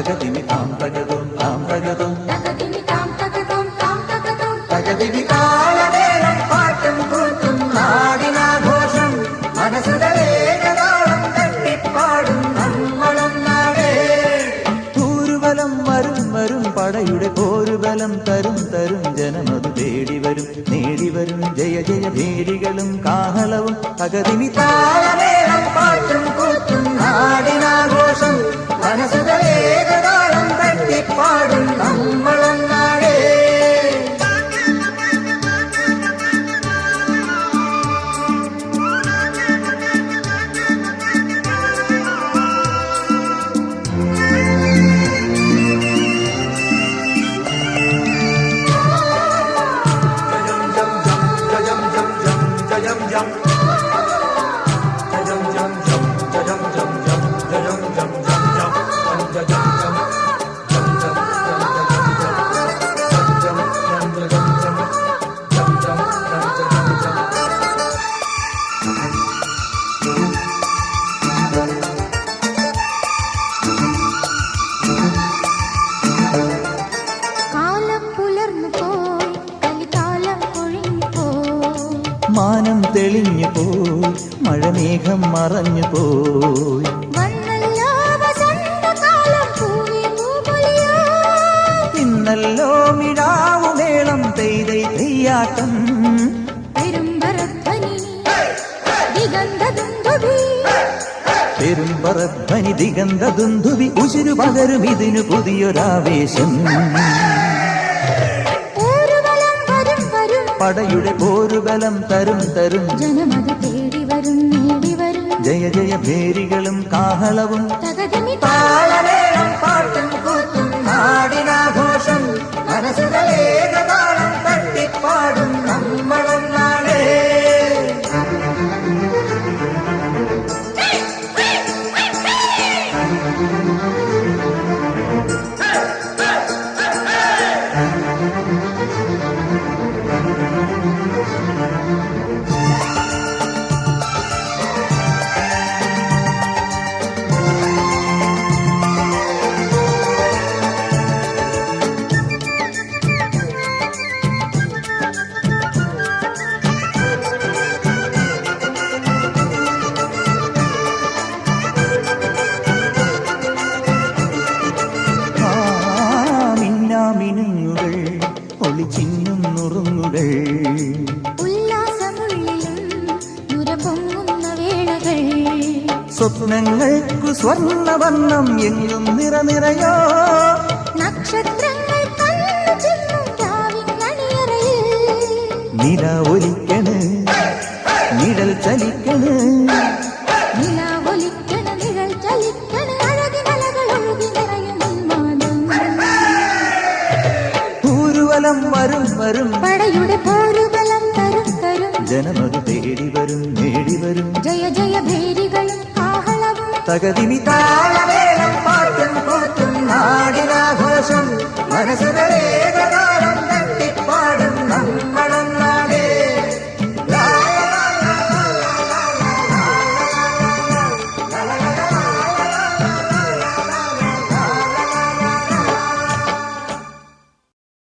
തകതിമി താം തകതും താം തകതും തകതിമി താം തകതും താം തകതും തകതിമി താളമേളം പാട്ടും കൂത്തും നാടിനാഘോഷം മനസ്സുകളേകതാളം തട്ടിപ്പാടും നമ്മളൊന്നാടേ. ൂരുബലം വരും വരും പടയുടെ പോരുബലം തരും തരും ജനമതു തേടിവരും നേടിവരും ജയ ജയ ഭേരികളും കാഹളവും തകതിമി താളമേളം പാട്ടും കൂത്തും നാടിനാഘോഷം മനസ്സുകളേകതാളം തട്ടിപ്പാടും നമ്മളൊന്നാടേ. മാനം തെളിഞ്ഞു പോയി മഴമേഘം മറഞ്ഞു പോയി ഇന്നല്ലോ മിഴാവുമേളം തെയ്തൈ തെയ്യാട്ടം പെരുമ്പറധ്വനി ദിഗന്ധദുന്ദുഭി ഉശിരു പകരും ഇതിനു പുതിയൊരാവേശം. പടയുടെ പോരുബലം തരും തരും ജനമത് തേടി വരും നേടി വരും ജയ ജയ ഭേരികളും കാഹളവും താളമേളം പാട്ടും കൂത്തും നാടിനാഘോഷം മനസ്സുകളേകതാളം തട്ടിപ്പാടും നമ്മളൊന്നാടേ. മിന്നുകൾ ഒളിച്ചിന്നും നുറുങ്ങുകൾ സ്വപ്നങ്ങൾക്കു സ്വർണ്ണവർണ്ണം എങ്ങും നിറനിറയോ നക്ഷത്രങ്ങൾ നില ഒലിക്കണ് നിഴൽ ചലിക്കണ് ൂരുവലം വരും വരും പടയുടെ പോരുബലം തരും തരും ജനമതു തേടി വരും നേടി വരും ജയ ജയ ഭേരികളും കാഹളവും തകതിമി താളമേളം പാട്ടും കൂത്തും നാടിനാഘോഷം മനസ്സുകളേ